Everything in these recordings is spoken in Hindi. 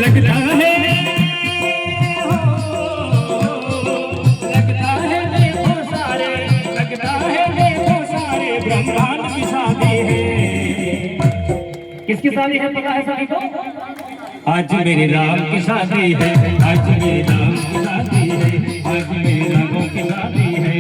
लगता है ब्रह्मांड की शादी है। किसकी शादी है पता है सभी को? आज मेरे राम की शादी है, आज मेरे राम की शादी है, आज मेरे रामों की शादी है।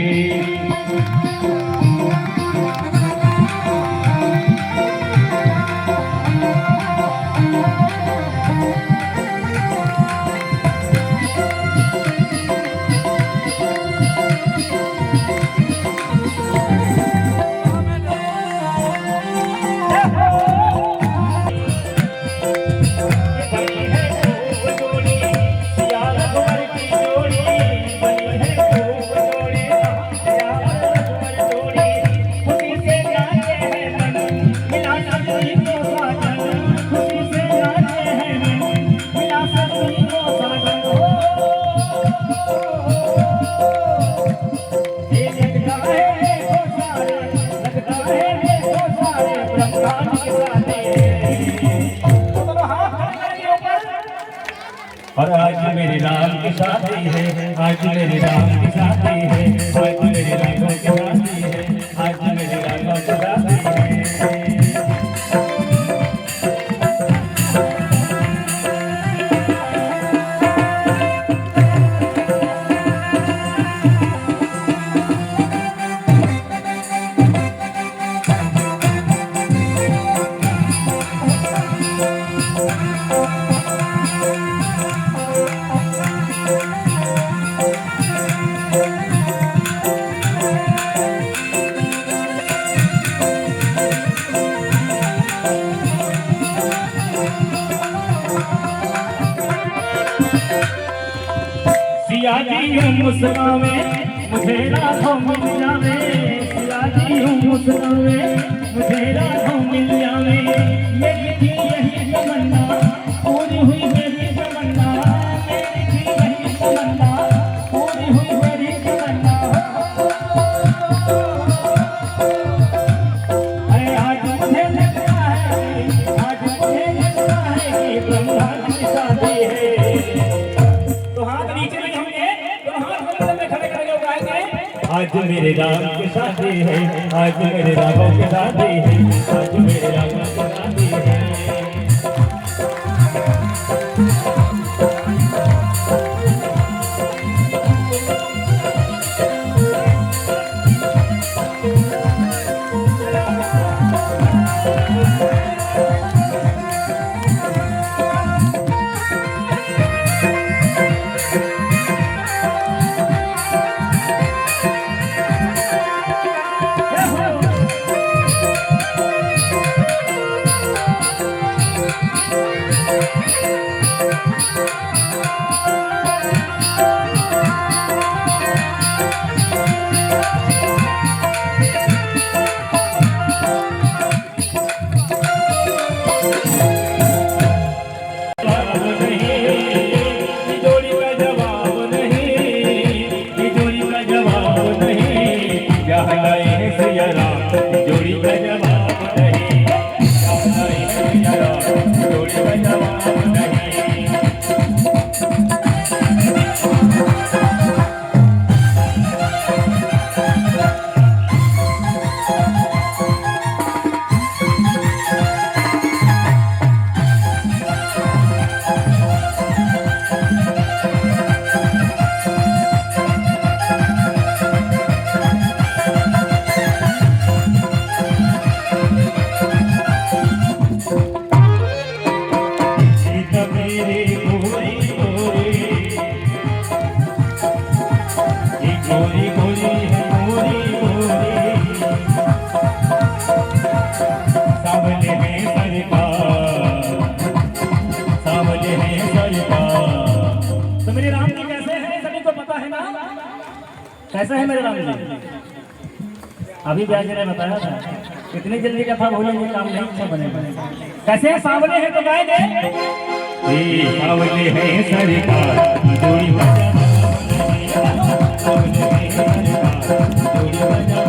और आज मेरे राम की शादी है, आज मेरे राम की शादी है, आज मेरे राम की शादी है, आज मेरे राम की शादी है। सिया जी हूँ मुस्कावे मुझे राहों मिल जावे, सिया जी हूँ मुस्कावे मुझे राहों मिल जावे। मेरी थी यही तमन्ना पूरी हुई मेरी तमन्ना, मेरी थी यही तमन्ना पूरी हुई मेरी तमन्ना। आज मुझे लगता है, आज मुझे लगता है कि ब्रह्मांड की शादी है। तो हाथ नीचे नहीं होंगे, तो हाथ में खड़े करके गाएंगे। आज मेरे राम की शादी है, आज मेरे रामों की शादी है, आज मेरे रामों की शादी है। कैसा है मेरे राम जी? अभी ब्याज ने बताया था कितनी जल्दी कथा भूलेंगे, काम नहीं अच्छा बनेगा। कैसे सावले हैं तो गाए दे, सावले हैं सरकार जोड़ी बजा, सावले हैं सरकार जोड़ी बजा।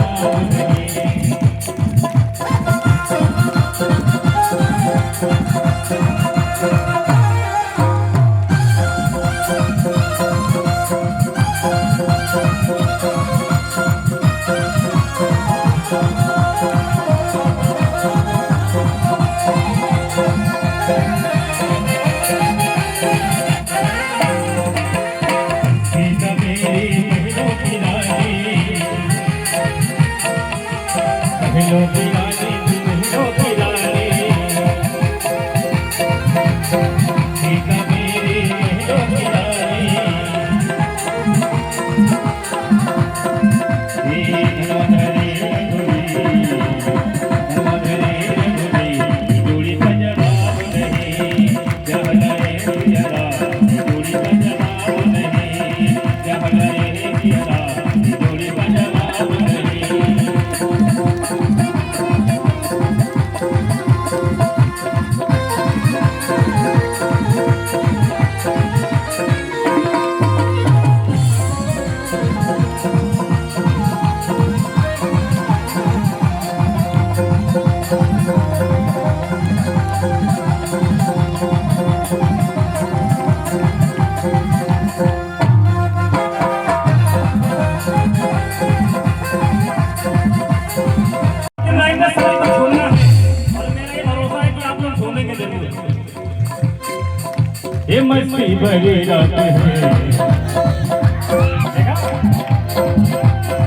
ये मस्ती भरी रात है,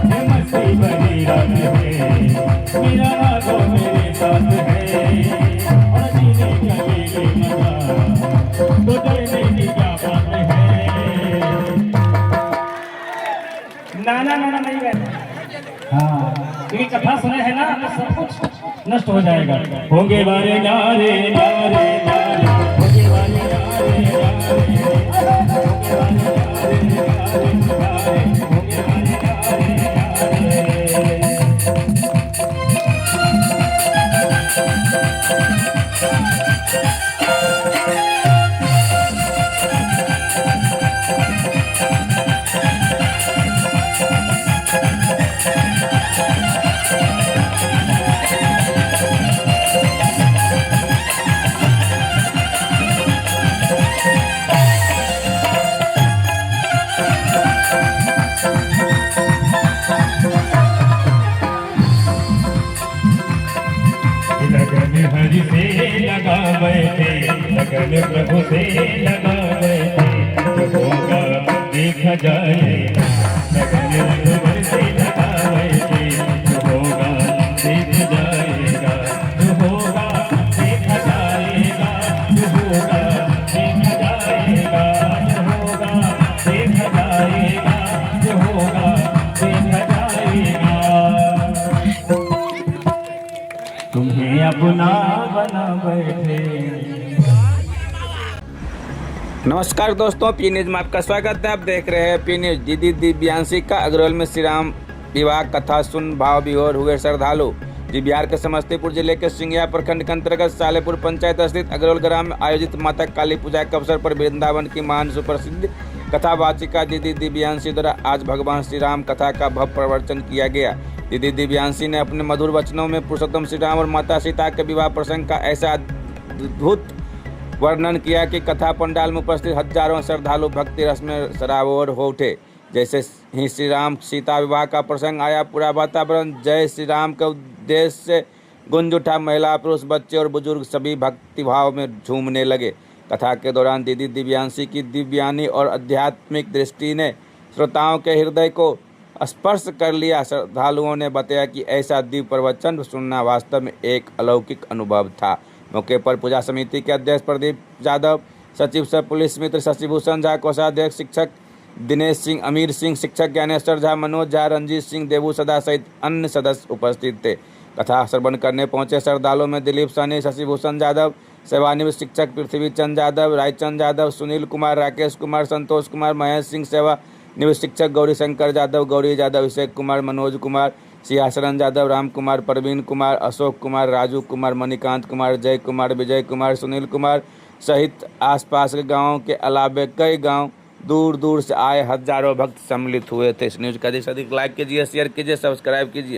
ये मस्ती भरी रात है, मेरा रागो मेरे साथ है, और जीने का ये मजा तो डरने की क्या बात है। नाना नाना नहीं कहते, हाँ क्योंकि कथा सुने है ना तो सब कुछ नष्ट हो जाएगा। होंगे वारे नारे नारे नारे, होंगे वारे नारे नारे, होंगे वारे नारे नारे नारे, होंगे वारे नारे नारे। लगन हरि से लगा बैठे, लगन प्रभु से लगा बैठे, जो होगा देखा जाएगा। लगन रघुवर से लगा बैठे, जो होगा देखा जाएगा, जो होगा देखा जाएगा, जो होगा देखा जाएगा, जो होगा देखा जाएगा, जो होगा देखा जाएगा। तुम्हें अपना बना बैठे। नमस्कार दोस्तों, पी न्यूज में आपका स्वागत है। आप देख रहे हैं पी न्यूज। दीदी दिव्यांशी का अग्रवाल में श्री राम विवाह कथा सुन भाव विभोर हुए श्रद्धालु। जी बिहार के समस्तीपुर जिले के सिंघिया प्रखंड के अंतर्गत सालेपुर पंचायत स्थित अग्रवाल ग्राम में आयोजित माता काली पूजा के अवसर पर वृंदावन की महान सुप्रसिद्ध कथावाचिका दीदी दिव्यांशी द्वारा आज भगवान श्री राम कथा का भव्य प्रवचन किया गया। दीदी दिव्यांशी ने अपने मधुर वचनों में पुरुषोत्तम श्री राम और माता सीता के विवाह प्रसंग का ऐसा अद्भुत वर्णन किया कि कथा पंडाल में उपस्थित हजारों श्रद्धालु भक्ति रस में सराबोर हो उठे। जैसे ही श्री राम सीता विवाह का प्रसंग आया, पूरा वातावरण जय श्री राम के उद्देश्य से गुंज उठा। महिला, पुरुष, बच्चे और बुजुर्ग सभी भक्ति भाव में झूमने लगे। कथा के दौरान दीदी दिव्यांशी की दिव्यानी और आध्यात्मिक दृष्टि ने श्रोताओं के हृदय को स्पर्श कर लिया। श्रद्धालुओं ने बताया कि ऐसा दिव्य प्रवचन सुनना वास्तव में एक अलौकिक अनुभव था। मौके पर पूजा समिति के अध्यक्ष प्रदीप यादव, सचिव सह पुलिस मित्र शशिभूषण झा, कोषाध्यक्ष शिक्षक दिनेश सिंह, अमीर सिंह, शिक्षक ज्ञानेश्वर झा, मनोज झा, रंजीत सिंह, देवू सदा सहित अन्य सदस्य उपस्थित थे। कथा श्रवण करने पहुंचे श्रद्धालुओं में दिलीप सानी, शशिभूषण यादव, सेवानिवृत्त शिक्षक पृथ्वी चंद यादव, रायचंद यादव, सुनील कुमार, राकेश कुमार, संतोष कुमार, महेश सिंह, सेवा निवृत्त शिक्षक गौरी शंकर यादव, गौरी यादव, अभिषेक कुमार, मनोज कुमार, सिंहासरन यादव, राम कुमार, प्रवीण कुमार, अशोक कुमार, राजू कुमार, मणिकांत कुमार, जय कुमार, विजय कुमार, सुनील कुमार सहित आसपास के गांवों के अलावे कई गांव दूर दूर से आए हजारों भक्त सम्मिलित हुए थे। इस न्यूज का अधिक से अधिक लाइक कीजिए, शेयर कीजिए, सब्सक्राइब कीजिए।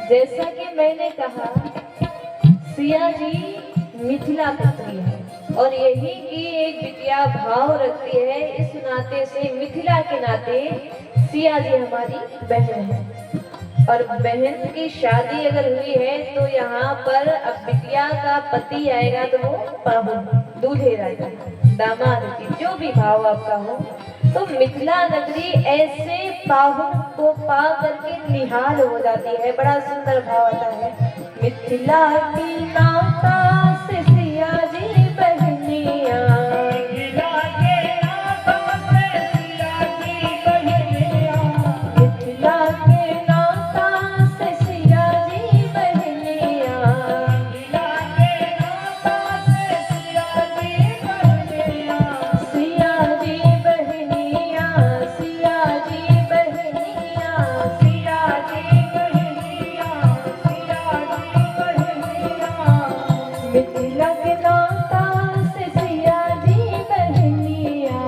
जैसा कि मैंने कहा, सिया जी मिथिला पुत्री है और यही की एक बिटिया भाव रखती है। इस नाते से, मिथिला के नाते सिया जी हमारी बहन है और बहन की शादी अगर हुई है तो यहाँ पर अब बिटिया का पति आएगा तो वो पाहुन, दूल्हे राजा, दामाद जी, जो भी भाव आपका हो। तो मिथिला नगरी ऐसे पाहुन को पा करके निहाल हो जाती है। बड़ा सुंदर भाव आता है। मिथिला की नाता से सिया जी बहनिया, मिथिला के नाता से सिया जी बहनिया, मिथिला के नाता से सिया जी बहनिया, मिथिला के नाता से सिया जी बहनिया, सिया जी बहनिया, सिया जी बहनिया, सिया जी बहनिया, सिया जी बहनिया, मिथिला के नाता से सिया जी बहनिया,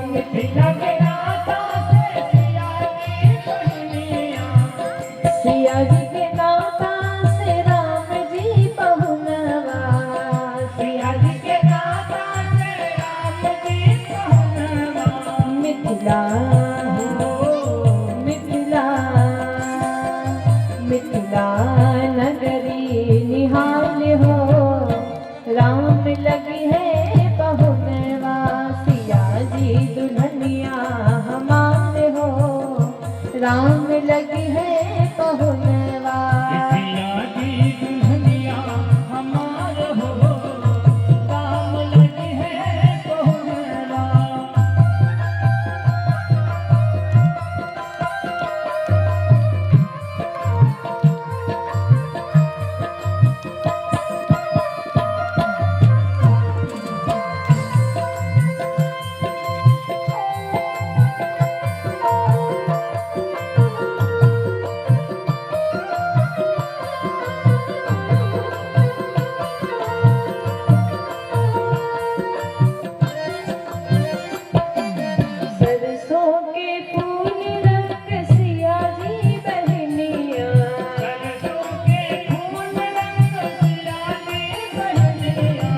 मिथिला के नाता से सिया जी बहनिया, सिया जी के नाता से राम जी पहुनवा, सिया जी के नाता से राम जी पहुनवा, मिथिला लगी है पहुनवा। सिया जी दुल्हनिया हमार हो, काम लगी है पहुनवा। सरसों के फूल रंग सिया जी बहनिया। सरसों के फूल रंग सिया जी बहनिया।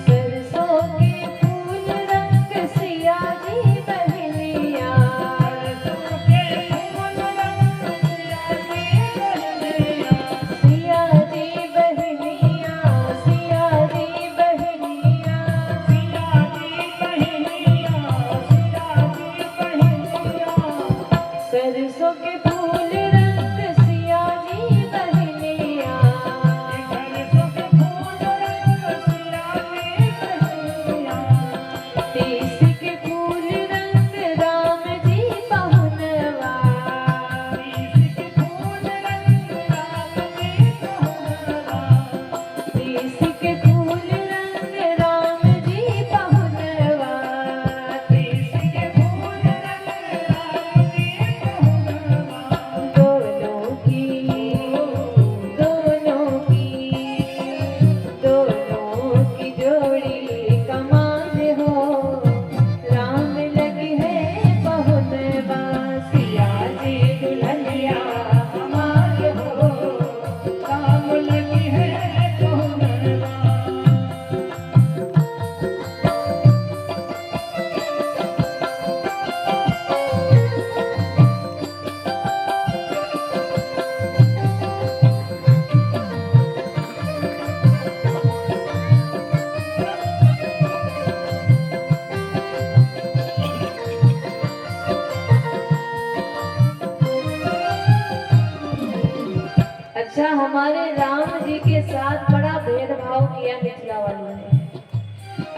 सरसों के फूल रंग सिया जी बहनिया। सरसों के फूल रंग सिया जी बहनिया। सिया जी बहनिया, सिया जी बहनिया। सिया जी बहनिया, सिया जी बहनिया। सरसों के फूल रंग सिया जी बहनिया। सरसों के फूल रंग सिया जी बहनिया। तीस के फूल रंग राम जी पहुनवा। तीस के फूल रंग राम जी पहुनवा। तीस के फूल रंग राम जी पहुनवा। तीस के फूल रंग राम जी पहुनवा। दोनों की जोड़ी कमाल हो, राम लगी है पहुनवा। सिया जी दुल्हनिया हमार हो, काम लगी है पहुनवा। अच्छा, हमारे राम जी के साथ बड़ा भेदभाव किया मिथिला वालों ने।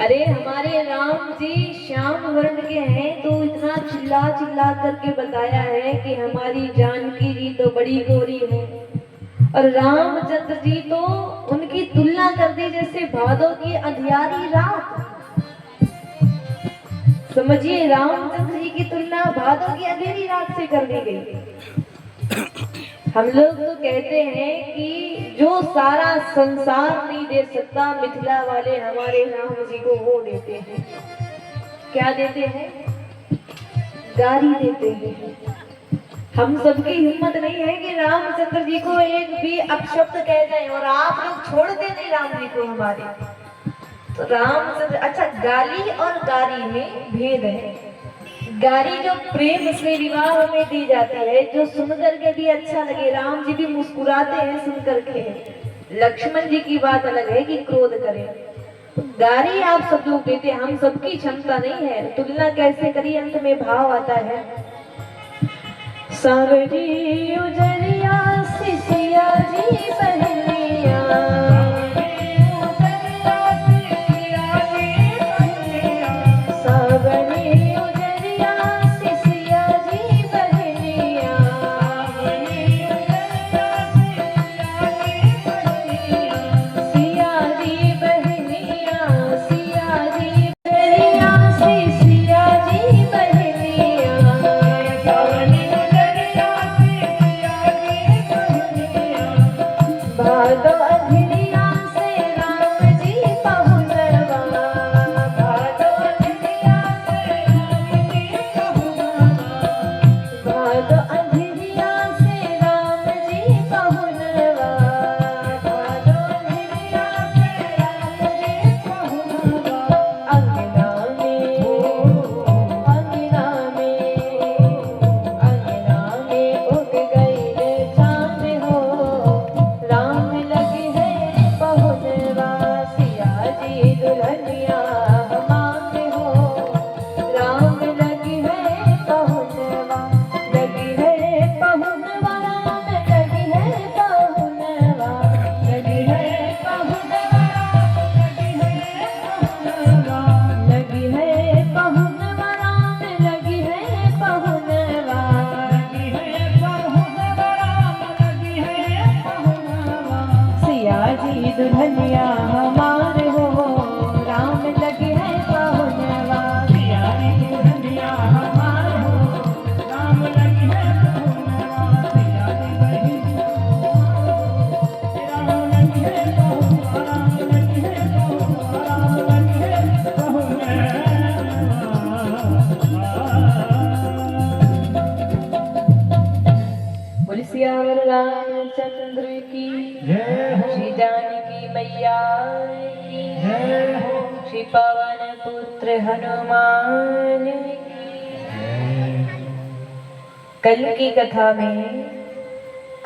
अरे हमारे राम जी श्याम वर्ण के हैं तो इतना चिल्ला चिल्ला करके बताया है कि हमारी जानकी जी तो बड़ी गोरी है, और रामचंद्र जी तो उनकी तुलना कर दी जैसे भादों की अंधियारी रात। समझिए, रामचंद्र जी की तुलना भादों की अंधेरी रात से कर दी गई। हम लोग तो कहते हैं कि जो सारा संसार नहीं दे सकता, मिथिला वाले हमारे राम जी को वो देते हैं। क्या देते हैं? गारी देते हैं। हम सबकी हिम्मत नहीं है कि रामचंद्र जी को एक भी अपशब्द कह जाए, और आप लोग छोड़ते नहीं राम जी को हमारे। तो रामचंद्र, अच्छा, गाली और गारी में भेद है। गारी जो प्रेम से विवाह में दी जाती है, जो सुनकर के भी अच्छा लगे, राम जी भी मुस्कुराते हैं सुनकर के। लक्ष्मण जी की बात अलग है कि क्रोध करें। तो गारी आप सब लोग देते, हम सबकी क्षमता नहीं है। तुलना कैसे करिए? अंत में भाव आता है, सावरी उजरिया सिसिया जी बहनिया। सावरी उजरिया सिसिया जी बहनिया। सिया जी बहनिया, सिया जी उजरिया सिसिया जी बहनिया। भादो अघिरी हनुमान की। कल की कथा में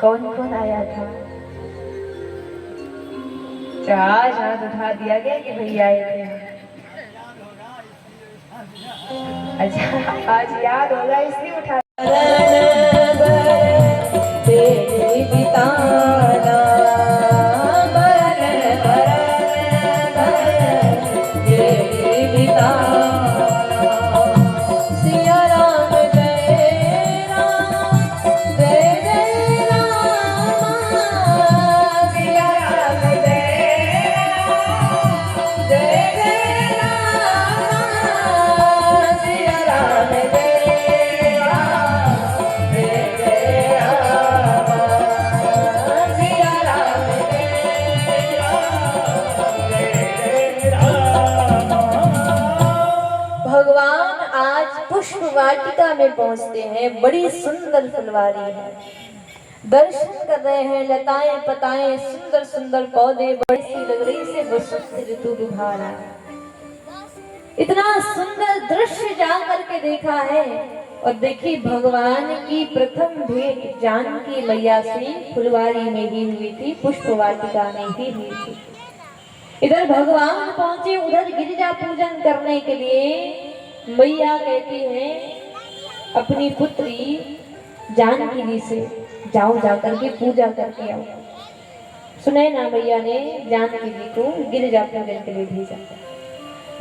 कौन कौन आया था? आज हाथ उठा दिया गया कि भैया आए थे। अच्छा, आज याद होगा इसलिए उठा। भगवान आज पुष्प वाटिका में पहुंचते हैं। बड़ी सुंदर फुलवारी है। दर्शन कर रहे हैं। लताएं पताएं सुंदर सुंदर पौधे बड़ी सी लग रही से बसंत ऋतु बुझा रहा है। इतना सुंदर दृश्य जा करके देखा है। और देखिए भगवान की प्रथम भेंट जानकी मैया से फुलवारी में ही हुई थी, पुष्प वाटिका में ही हुई थी। इधर भगवान पहुंचे, उधर गिरिजा पूजन करने के लिए मैया कहती है अपनी पुत्री जानकी जी से, जाओ जाकर के पूजा करके आओ। सुने ना, मैया ने जानकी जी को गिरिजा पूजन के लिए भेजा।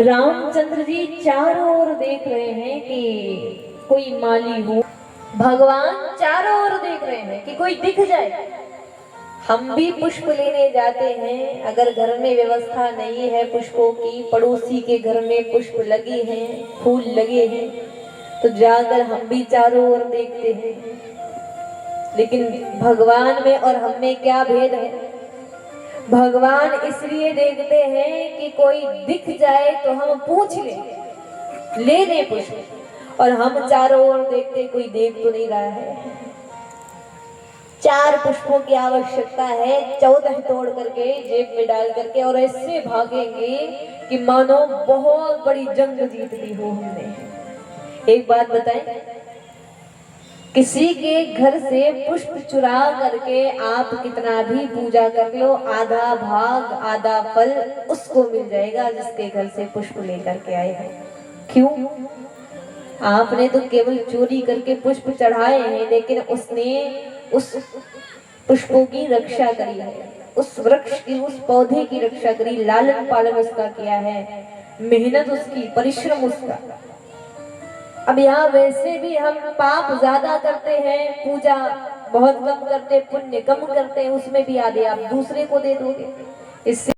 रामचंद्र जी चारों ओर देख रहे हैं कि कोई माली हो। भगवान चारों ओर देख रहे हैं कि कोई दिख जाए। हम भी पुष्प लेने जाते हैं, अगर घर में व्यवस्था नहीं है पुष्पों की, पड़ोसी के घर में पुष्प लगे हैं, फूल लगे हैं, तो जाकर हम भी चारों ओर देखते हैं। लेकिन भगवान में और हम में क्या भेद है? भगवान इसलिए देखते हैं कि कोई दिख जाए तो हम पूछ ले लें पुष्प, और हम चारों ओर देखते कोई देख तो नहीं रहा है। 4 पुष्पों की आवश्यकता है, 14 तोड़ करके जेब में डाल करके, और ऐसे भागेंगे कि मानो बहुत बड़ी जंग जीत ली हो हमने। एक बात बताएं, किसी के घर से पुष्प चुरा करके आप कितना भी पूजा कर लो, आधा भाग आधा फल उसको मिल जाएगा जिसके घर से पुष्प लेकर के आए हैं। क्यों? आपने तो केवल चोरी करके पुष्प चढ़ाए हैं, लेकिन उसने उस पुष्पों की रक्षा करी है, उस वृक्ष की, उस पौधे की रक्षा करी, लालन पालन उसका किया है, मेहनत उसकी, परिश्रम उसका। अब यहाँ वैसे भी हम पाप ज्यादा करते हैं, पूजा बहुत कम करते, पुण्य कम करते हैं, उसमें भी आधे आप दूसरे को दे दोगे। इससे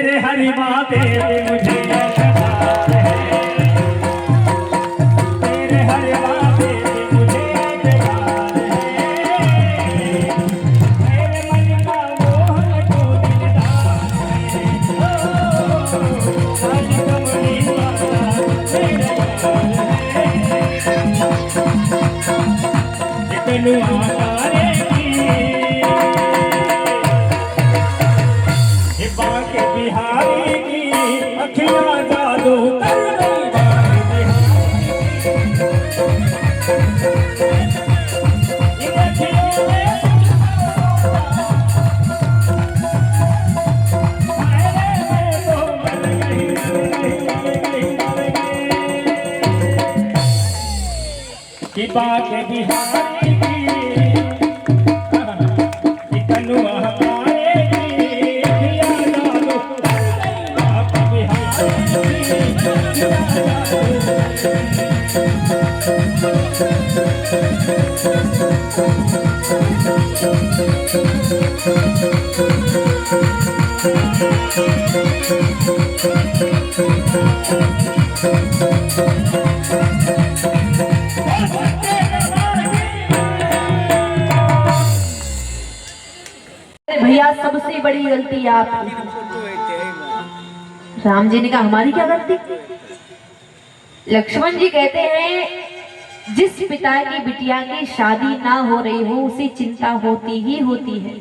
तेरे हरि महादेव मुझे प्यार है, तेरे हरि महादेव मुझे प्यार है, मेरे मन का मोहन को दिलदार है, आज कमली वाला मेरे यार है, इतनु आकारे बाके बिहारी की अखियाँ जादू कर गई बाके बिहारी इन अखियों में मैं तो मर गई कि बाके बिहारी की इतनु भैया सबसे बड़ी गलती आपकी। राम जी ने कहा हमारी क्या गलती? लक्ष्मण जी कहते हैं जिस पिता की बिटिया की शादी ना हो रही हो उसे चिंता होती ही होती है।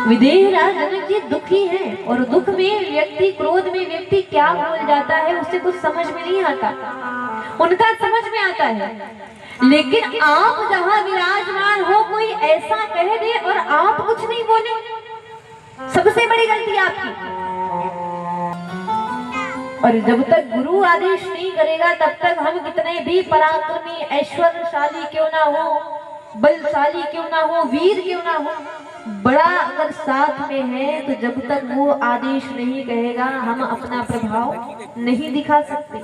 विदेह राज जनक जी दुखी हैं और दुख में व्यक्ति, क्रोध में व्यक्ति क्या बोल जाता है उसे कुछ समझ में नहीं आता, उनका समझ में आता है। लेकिन आप जहाँ विराजमान हो कोई ऐसा कह दे और आप कुछ नहीं बोले, सबसे बड़ी गलती आपकी। और जब तक गुरु आदेश नहीं करेगा तब तक हम कितने भी पराक्रमी, ऐश्वर्यशाली क्यों ना हो, बलशाली क्यों ना हो, वीर क्यों ना हो, बड़ा अगर साथ में है तो जब तक वो आदेश नहीं कहेगा हम अपना प्रभाव नहीं दिखा सकते।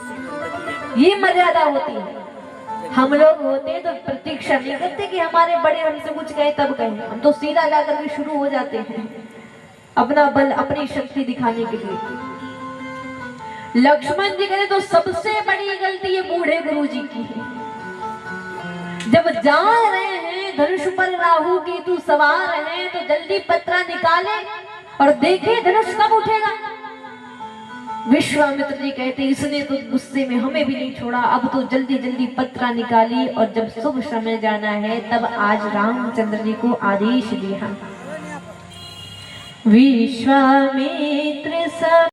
ये मर्यादा होती है। हम लोग होते तो प्रतीक्षा नहीं करते कि हमारे बड़े हमसे कुछ कहे तब कहें, हम तो सीधा जाकर के शुरू हो जाते हैं अपना बल, अपनी शक्ति दिखाने के लिए। लक्ष्मण जी कहते तो सबसे बड़ी गलती ये बूढ़े गुरु जी की है। जब जान रहे हैं धनुष पर राहु केतु सवार है तो जल्दी पत्रा निकाले और देखे धनुष कब उठेगा। विश्वामित्र जी कहते इसने तो गुस्से में हमें भी नहीं छोड़ा, अब तो जल्दी जल्दी पत्रा निकाली और जब शुभ समय जाना है तब आज रामचंद्र जी को आदेश दिया। विश्वामित्र सब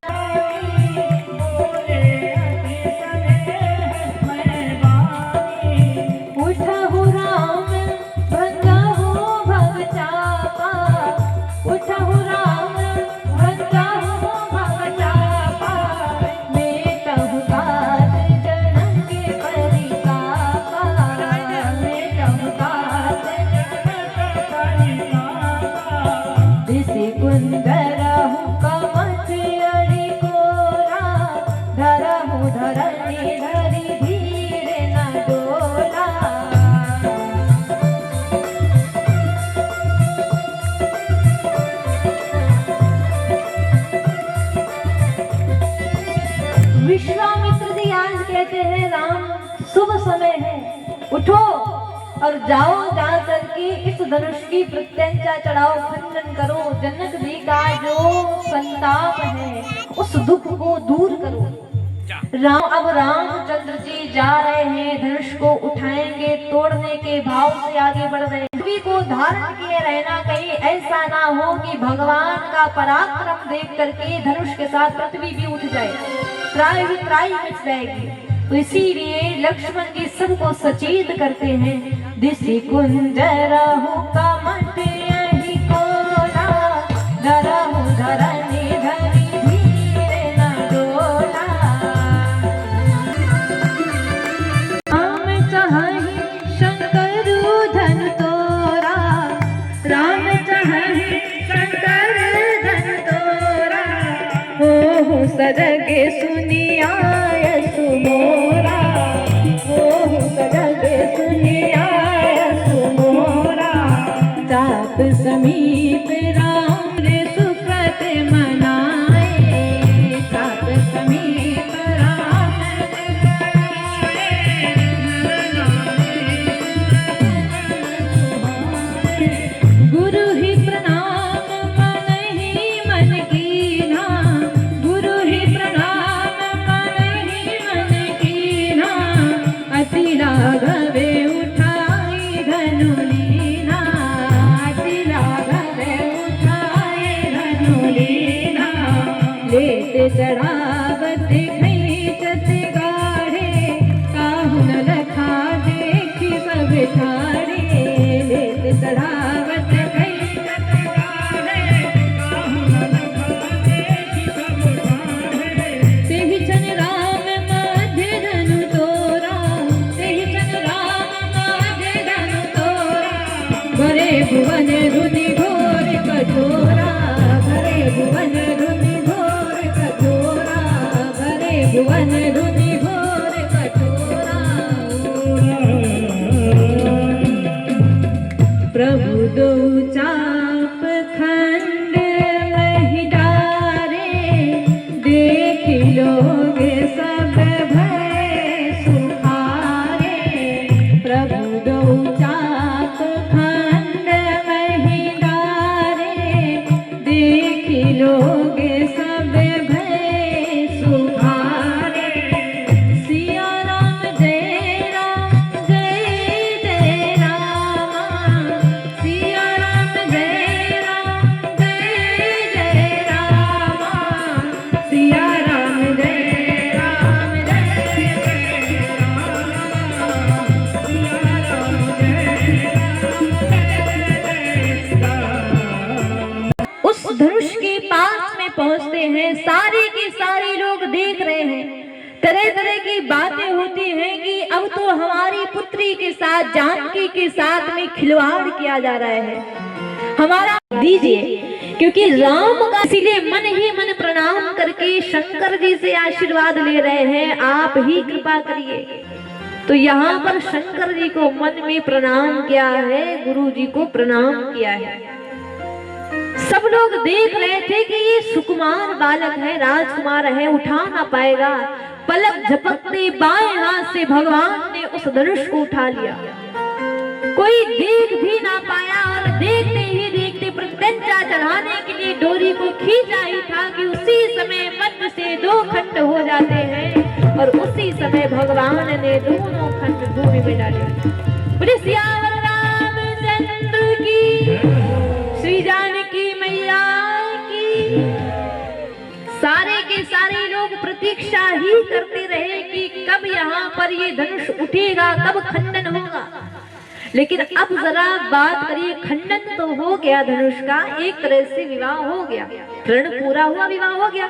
विश्वामित्र जी आज कहते हैं राम शुभ समय है, उठो और जाओ, जा करके इस धनुष की प्रत्यंचा चढ़ाओ, खंडन करो, जनक जी का जो संताप है उस दुख को दूर करो। अब रामचंद्र जी जा रहे हैं, धनुष को उठाएंगे, तोड़ने के भाव से आगे बढ़ रहे हैं। पृथ्वी को धारण किए रहना, कहीं ऐसा ना हो कि भगवान का पराक्रम देख करके धनुष के साथ पृथ्वी भी उठ जाए, त्राई मच जाएगी। तो इसीलिए लक्ष्मण जी सबको सचेत करते हैं। दिशि कुंज रहु कमट यही कोला, धरहु धरनी धरी धीरे न डोला। राम चाहि शंकर धन तोरा, राम चाहि शंकर धन तोरा, हो सजगे सुनिया सुमोरा, हो सजगे सुनिया सुमोरा। ताप समीप राम रे सुकृत मनाए, चढ़ावत खैचत गाढ़े, काहू न लखा देखी सब ठाड़े। लेत चढ़ावत खैचत गाढ़े, काहू न लखा देखी सब ठाड़े। तेहि छन राम माधे धनु तोरा, तेहि छन राम माधे धनु तोरा। भरे भुवन रुनि घोर कठोरा, भरे भुवन रुनि घोर कठोरा, भरे भुवन रुनि घोर कठोरा। प्रभु दो चाप खंड महि डारे, देख लोग सब भय सुखारे। प्रभु दो चाप खंड महि डारे, देख लोग सब भय सुखारे। सिया राम जय जय रामा, सिया राम जय जय रामा, सिया राम जय उस धनुष के पास में पहुंचते हैं। सारे के सारे लोग देख रहे हैं, तरह तरह की बातें होती हैं कि अब तो हमारी पुत्री के साथ, जानकी के साथ में खिलवाड़ किया जा रहा है, हमारा दीजिए। क्योंकि राम का, इसीलिए मन ही मन प्रणाम करके शंकर जी से आशीर्वाद ले रहे हैं, आप ही कृपा करिए। तो यहाँ पर शंकर जी को मन में प्रणाम किया है, गुरु जी को प्रणाम किया है। सब लोग देख रहे थे कि ये सुकुमार बालक है, राजकुमार है, उठा ना पाएगा। पलक झपकते बाएं हाथ से भगवान ने उस धनुष को उठा लिया। कोई देख भी ना पाया और देखते ही देखते प्रत्यंचा चढ़ाने के लिए डोरी को खींचा ही था कि उसी समय वज्र से दो खंड हो जाते हैं और उसी समय भगवान ने दोनों खंड भूमि में डाले। बोले सियावर रामचंद्र की, श्री जानकी मैया की। सारे के सारे लोग प्रतीक्षा ही करते रहे कि कब यहाँ पर ये धनुष उठेगा, कब खंडन होगा। लेकिन अब जरा बात करिए, खंडन तो हो गया धनुष का, एक तरह से विवाह हो गया, ऋण पूरा हुआ, विवाह हो गया।